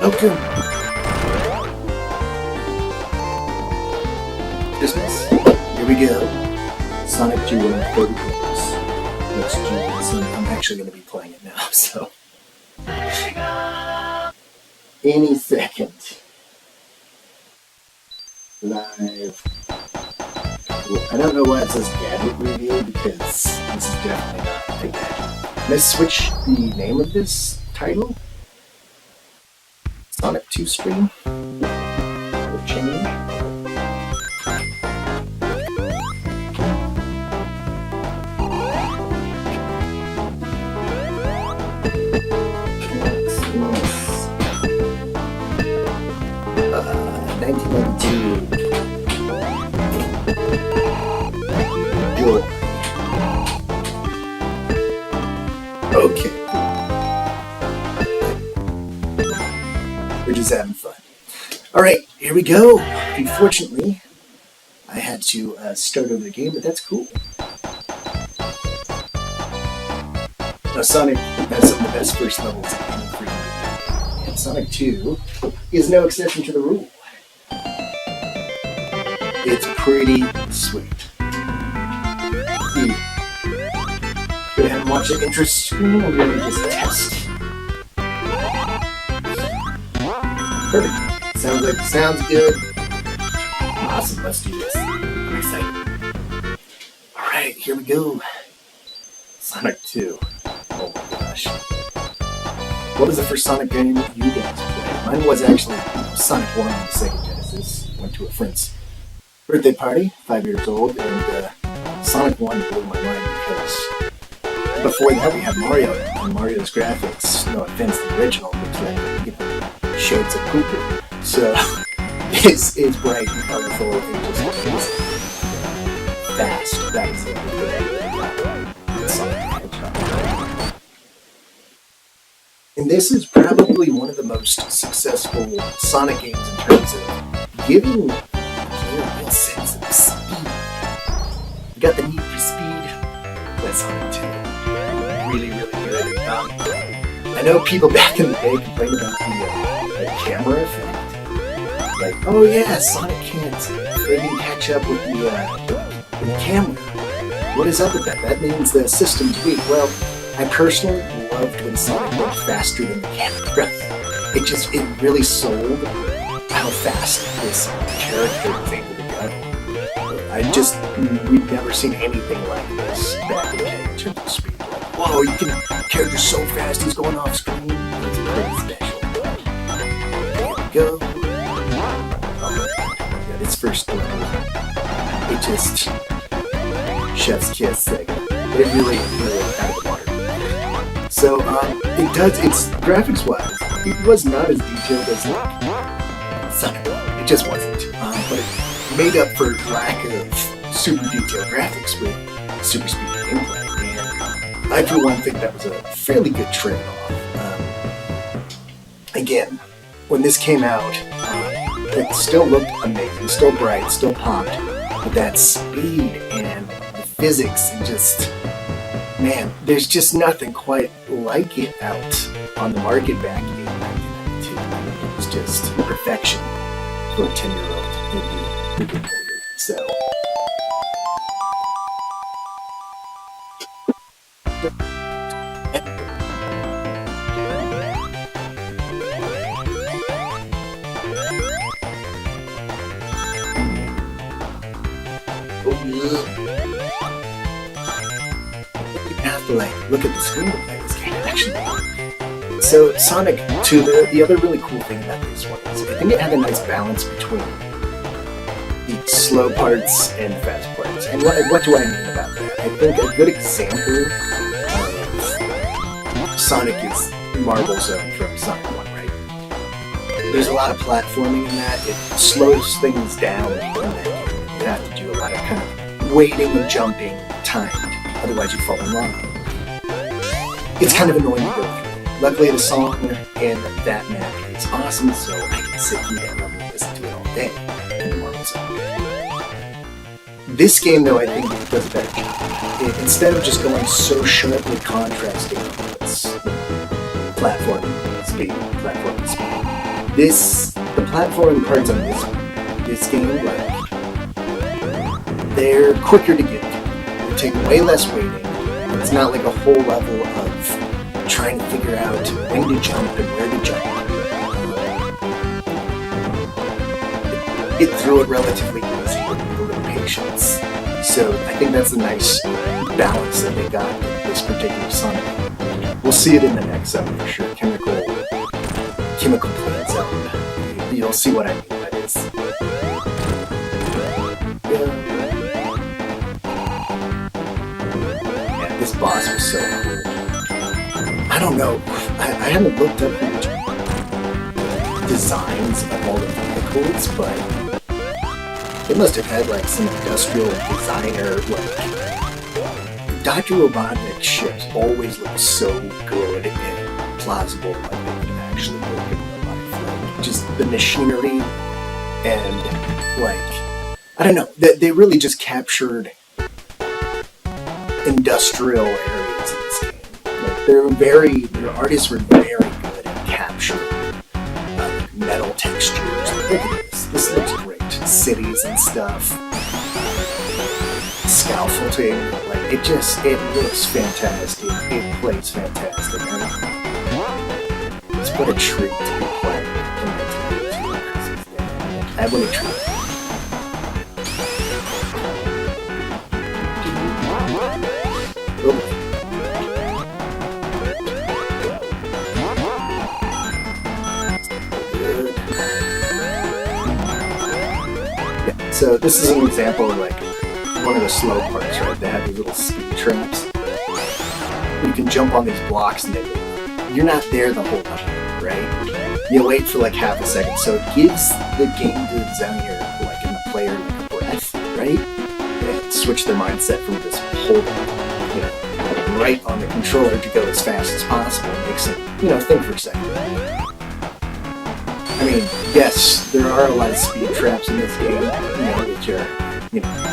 Welcome! Christmas. Here we go. Sonic 2 on 30 games. Let's do this. I'm actually going to be playing it now, so. Any second. Live. Well, I don't know why it says gadget review because this is definitely not a gadget. Let's switch the name of this title. Sonic 2 stream. Will change. Okay. We're just having fun. Alright, here we go. Unfortunately, I had to start over the game, but that's cool. Now, Sonic has some of the best first levels in any free game. And Sonic 2 is no exception to the rule. It's pretty sweet. Go ahead and watch the intro screen. I'm going to just test. Perfect. Sounds good. Awesome. Let's do this. I'm excited. All right, here we go. Sonic 2. Oh my gosh. What was the first Sonic game you guys played? Mine was actually Sonic 1 on the Sega Genesis. Went to a friend's birthday party, 5 years old, and Sonic 1 blew my mind because before that we had Mario, and Mario's graphics, no offense to the original, but shades of pooper. So it's bright and colorful and just fast. That is it. And this is probably one of the most successful Sonic games in terms of giving a real sense of speed. You got the need for speed. That's Sonic 2. Really, really good. I know people back in the day complained about the camera effect. Like, oh yeah, Sonic can't friggin' catch up with the camera. What is up with that? That means the system's weak. Well, I personally loved when Sonic went faster than the camera. It really sold how fast this character was able to go. We've never seen anything like this back in the day in terms of speed. Whoa, you can character's so fast, he's going off screen. It's pretty special. There we go. Oh my god, its first level. It just chef's kiss Sega. It really out of the water. So it's graphics wise, it was not as detailed as like Sonic. It just wasn't. But it made up for lack of super detailed graphics with super speedy gameplay. I, for one, think that was a fairly good trade-off. Again, when this came out, it still looked amazing, still bright, still popped, but that speed and the physics and just, man, there's just nothing quite like it out on the market back in 1992. It was just perfection for a 10-year-old. So. You have to look at the screen to play this game actually. So Sonic 2, the other really cool thing about this one is I think it had a nice balance between the slow parts and the fast parts. And what do I mean about that? I think a good example of Sonic is Marble Zone from Sonic 1, right? There's a lot of platforming in that. It slows things down in that game. You have to do a lot of kind of waiting and jumping timed. Otherwise you fall in lava. It's kind of annoying to go through. Luckily the song in that map is awesome, so I can sit through that level and listen to it all day in the Marble Zone. This game, though, I think does a better job. Instead of just going so sharply contrasting its platforming speed, the platforming parts on this game, like, they're quicker to get through. They take way less waiting. It's not like a whole level of trying to figure out when to jump and where to jump. Get through it relatively easy with a little patience. So I think that's a nice balance that they got with this particular Sonic. We'll see it in the next zone for sure. Chemical plant zone. You'll see what I mean by this. Yeah, this boss was so cool. I don't know. I haven't looked up the designs of all the vehicles, but it must have had like some industrial designer, like Dr. Robotnik's ships always look so good and plausible, like they could actually work in real life. Like just the machinery and like I don't know, they really just captured industrial areas in this game. Like their artists were very good at capturing metal textures. Look at this. This looks great. Cities and stuff. Scaffolding. Like it looks fantastic. It plays fantastic. And it's what a treat to be playing in 1982. I want a treat. So this is an example of like one of the slow parts, right? They have these little speed traps. You can jump on these blocks and you're not there the whole time, right? You wait for like half a second. So it gives the game designer, like in the player, like a breath, right? And switch their mindset from this holding, right on the controller to go as fast as possible. It makes them, think for a second. I mean, yes, there are a lot of speed traps in this game, which are,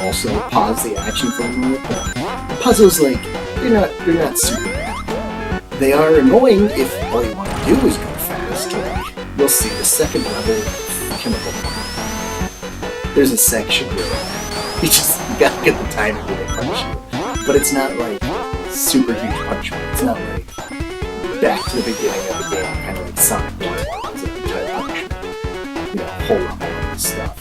also pause the action for a moment. But the puzzles, like, they're not super bad. They are annoying if all you want to do is go fast. Like, you'll see the second level of chemical plant. There's a section where you gotta get the timing where they punch you. But it's not like super huge punishment. It's not like back to the beginning of the game, kind of like Sonic 1. Whole lot more of this stuff.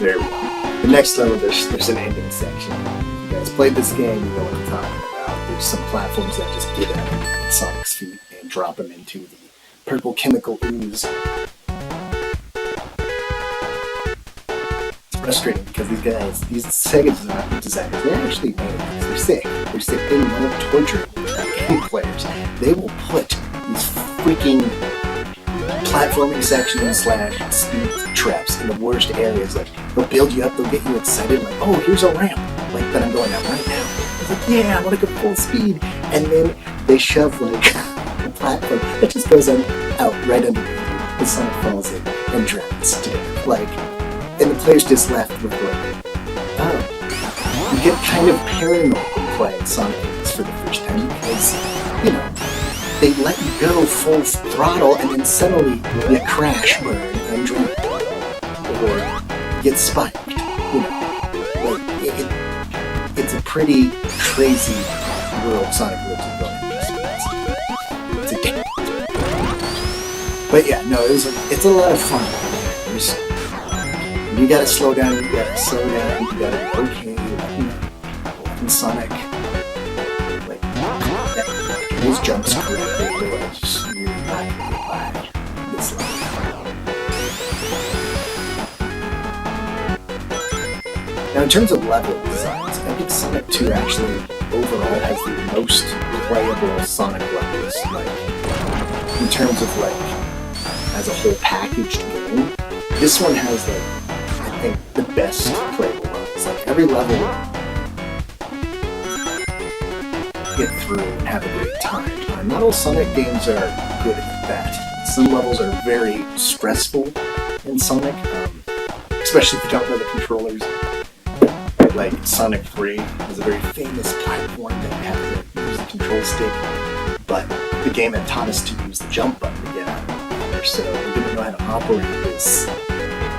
There we go. The next level, there's an ending section. If you guys played this game, you know what I'm talking about. There's some platforms that just get out of Sonic's feet and drop him into the purple chemical ooze. It's frustrating because these Sega designers, they're actually maniacs. They're sick. They love torturing game players. They will put these freaking platforming sections / speed traps in the worst areas. Like, they'll build you up, they'll get you excited, like, oh, here's a ramp, like, that I'm going up right now. It's like, yeah, I want to go full speed. And then they shove, like, a platform that just goes out right underneath you. The Sonic falls in and drowns to death. Like, and the player's just left with, like, oh. You get kind of paranoid when playing Sonic for the first time because, they let you go full throttle and then suddenly you crash, burn, and drown. Or get spiked. It's a pretty crazy world Sonic lives in. It's a game. But yeah, no, it's a lot of fun. You gotta slow down, you gotta be okay, and Sonic. Those jumps correctly, they're just really not going to get by this level. Now, in terms of level designs, I think Sonic 2 actually overall has the most playable Sonic levels. Like, in terms of like, as a whole packaged game, this one has like, I think, the best playable levels. Like every level. Get through and have a great time. Not all Sonic games are good at that. Some levels are very stressful in Sonic, especially if you don't know the controllers. Like Sonic 3 is a very famous platform that you have to use the control stick. but the game had taught us to use the jump button to get out of the water, so we didn't know how to operate this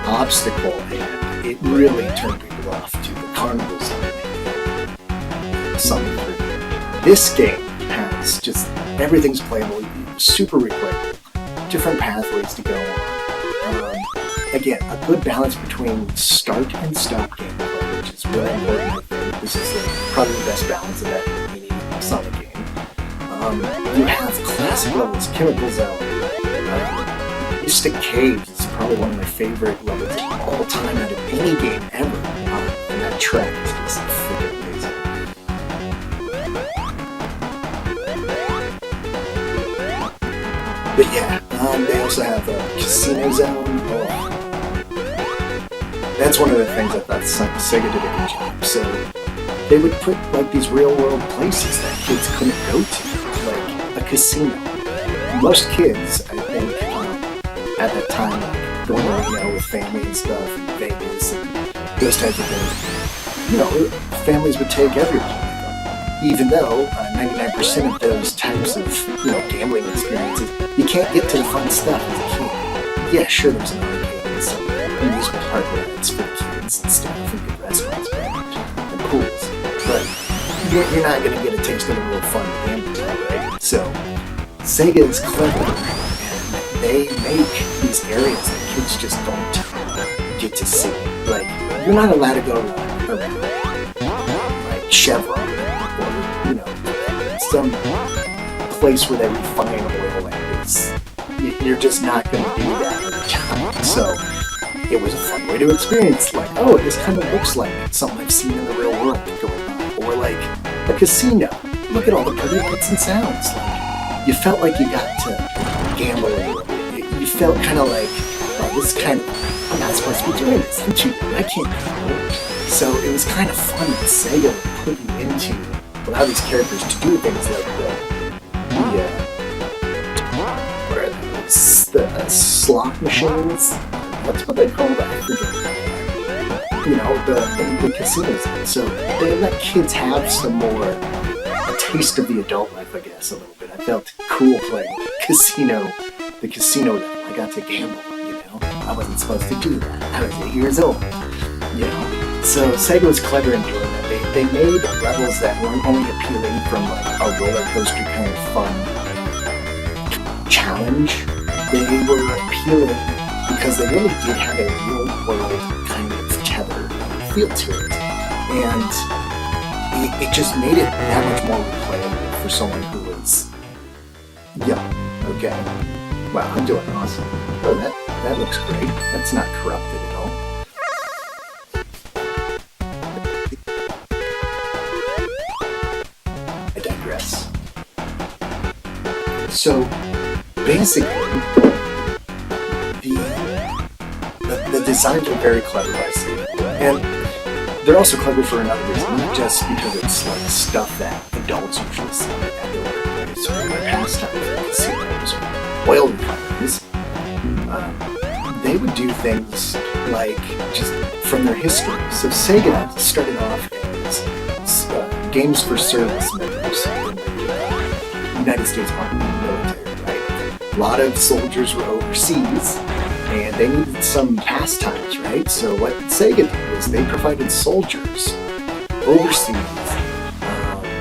obstacle, and it really turned people off to the carnival zone. Something for this game has just everything's playable, super replayable, different pathways to go on. Again, a good balance between start and stop gameplay, which is really important. I think this is probably the best balance of that in any Sonic game. You have classic levels, Chemical Zone, Mystic Caves is probably one of my favorite levels of all time out of any game ever. And that track is just freaking amazing. But yeah, they also have a Casino Zone. Oh. That's one of the things I thought Sega did a good job. So they would put like these real world places that kids couldn't go to, like a casino. Most kids, I think, at that time, like, going around, with family and stuff, and Vegas and those types of things, families would take everyone with them. Even though 99% of those types of, gambling experiences, you can't get to the fun stuff as a kid. Yeah, sure, there's an arcade and some amusement park rides for kids and stuff, and good restaurants and pools, but you're not going to get a taste of the real fun gambling, right? So, Sega is clever, and they make these areas that kids just don't get to see. Like, you're not allowed to go around like Chevron, or, some place where they refine oil and you're just not going to do that every time. So it was a fun way to experience, like, oh, this kind of looks like something I've seen in the real world going on. Or like a casino. Look at all the pretty lights and sounds. Like, you felt like you got to gamble a little bit. You felt kind of like, oh, this is kind of, I'm not supposed to be doing this. I'm too young. I can't gamble. So it was kind of fun that Sega would put you into, allow these characters to do things like the slot machines. That's what they call that. The casinos. So they let kids have some more, a taste of the adult life, I guess, a little bit. I felt cool playing the casino level. I got to gamble, I wasn't supposed to do that. I was 8 years old, So Sega was clever in doing that. They made levels that weren't only appealing from like a roller coaster kind of fun challenge. They were appealing because they really did have a real world kind of tether feel to it. And it just made it that much more replayable for someone who was young. Okay. Wow, I'm doing awesome. Oh, that looks great. That's not corrupted at all. I digress. So, basically, the designs are very clever by Sega, and they're also clever for another reason, not just because it's like stuff that adults usually see at their workplace or in their pastimes, like casinos or oil refineries. They would do things like just from their history. So Sega started off as games for service members in the United States Army military, right? A lot of soldiers were overseas, and they needed some pastimes, right? So what Sega did was they provided soldiers overseas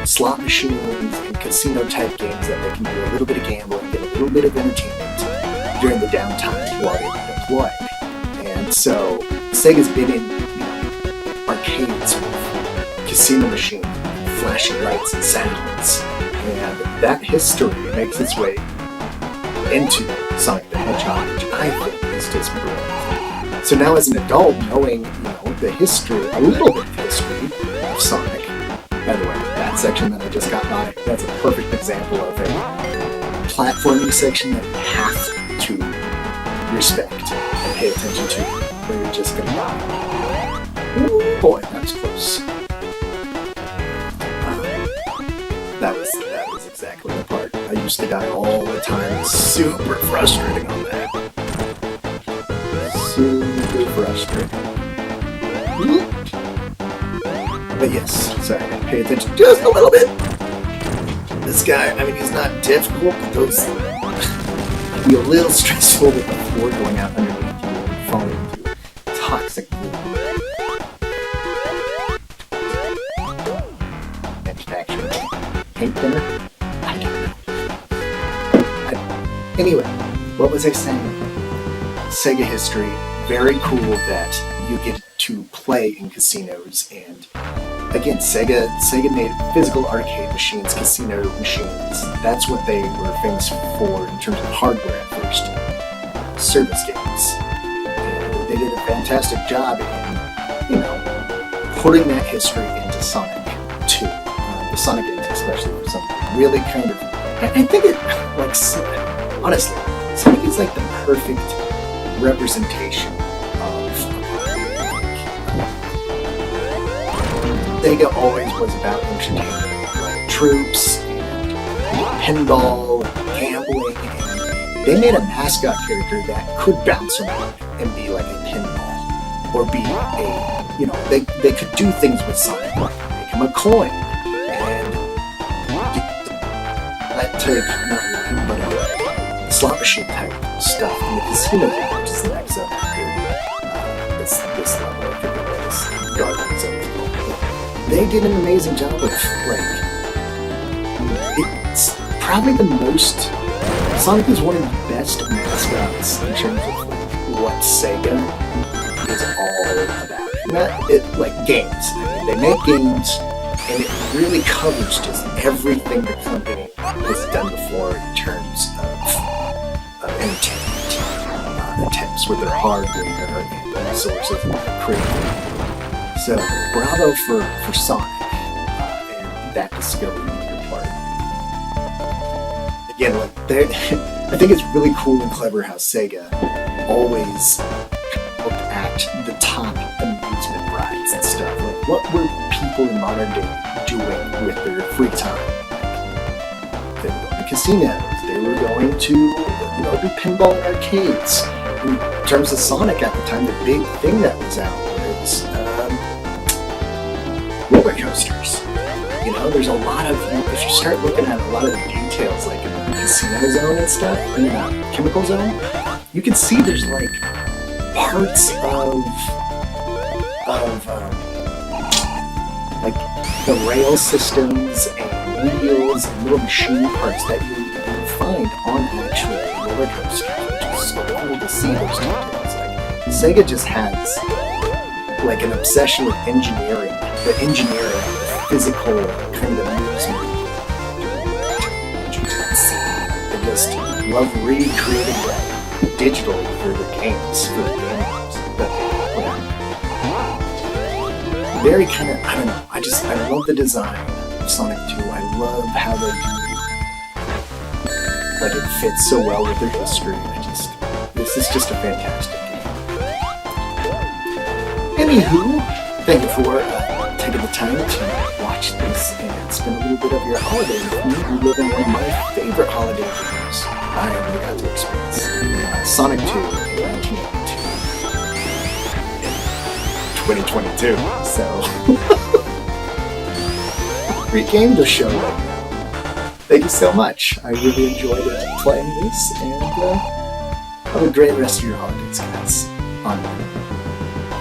slot machines and casino-type games that they can do a little bit of gambling, get a little bit of entertainment during the downtime while they deploy. And so Sega's been in arcades with casino machines, flashing lights and sounds, and that history makes its way into Sonic the Hedgehog, which I think is just brilliant. So now as an adult, knowing the history, a little bit of history of Sonic. By the way, that section that I just got by, that's a perfect example of a platforming section that you have to respect and pay attention to, where you're just gonna die. Ooh, boy, that was close. That was exactly the part. I used to die all the time. It's super frustrating on that. Super frustrating. But yes, sorry, pay attention just a little bit. This guy, I mean, he's not difficult, but those can be a little stressful with the floor going out underneath you and falling into toxic manufacturing paint thinner. I don't know. Anyway, what was I saying? Sega history, very cool that you get to play in casinos, and again, Sega made physical arcade machines, casino machines. That's what they were famous for in terms of hardware at first. Service games. And they did a fantastic job in, putting that history into Sonic 2. The Sonic games especially were something really kind of... I think it, honestly, Sonic is like the perfect representation of Sega always was about entertainment, like troops and pinball and gambling, and they made a mascot character that could bounce around and be like a pinball, or be a, they could do things with Sonic, like make him a coin, and that type, not really, but slot machine type stuff in the casino game, which is the next up after this level, I forget what this Garden Zone is called. They did an amazing job of, it's probably the most, Sonic is one of the best mascots in terms of what Sega is all about. Not games. I mean, they make games, and it really covers just everything the company has done before in terms of entertainment, attempts with their hardware and resources and creativity. So, bravo for Sonic and that discovery on your part. Again, I think it's really cool and clever how Sega always looked at the top amusement rides and stuff. Like, what were people in modern day doing with their free time? They were going to casinos. They were going to, do pinball in arcades. In terms of Sonic at the time, the big thing that was out was roller coasters. There's a lot of, if you start looking at a lot of the details, like in the casino zone and stuff, in the chemical zone, you can see there's parts of the rail systems and wheels and little machine parts that you find on actual roller coasters, which is so cool to see those details. Sega just has an obsession with engineering, the physical kind of amusement. They just love recreating that digitally for the games, for the games. But very kind of, I don't know, I love the design of Sonic 2. I love how they do, it fits so well with their history. This is just a fantastic game. Anywho, thank you for taking the time to watch this and spend a little bit of your holiday with me, reliving one of my favorite holiday games I ever got to experience. Sonic 2 in 2022. So, great game to show right now. Thank you so much. I really enjoyed playing this, and have a great rest of your holidays, guys. Onward.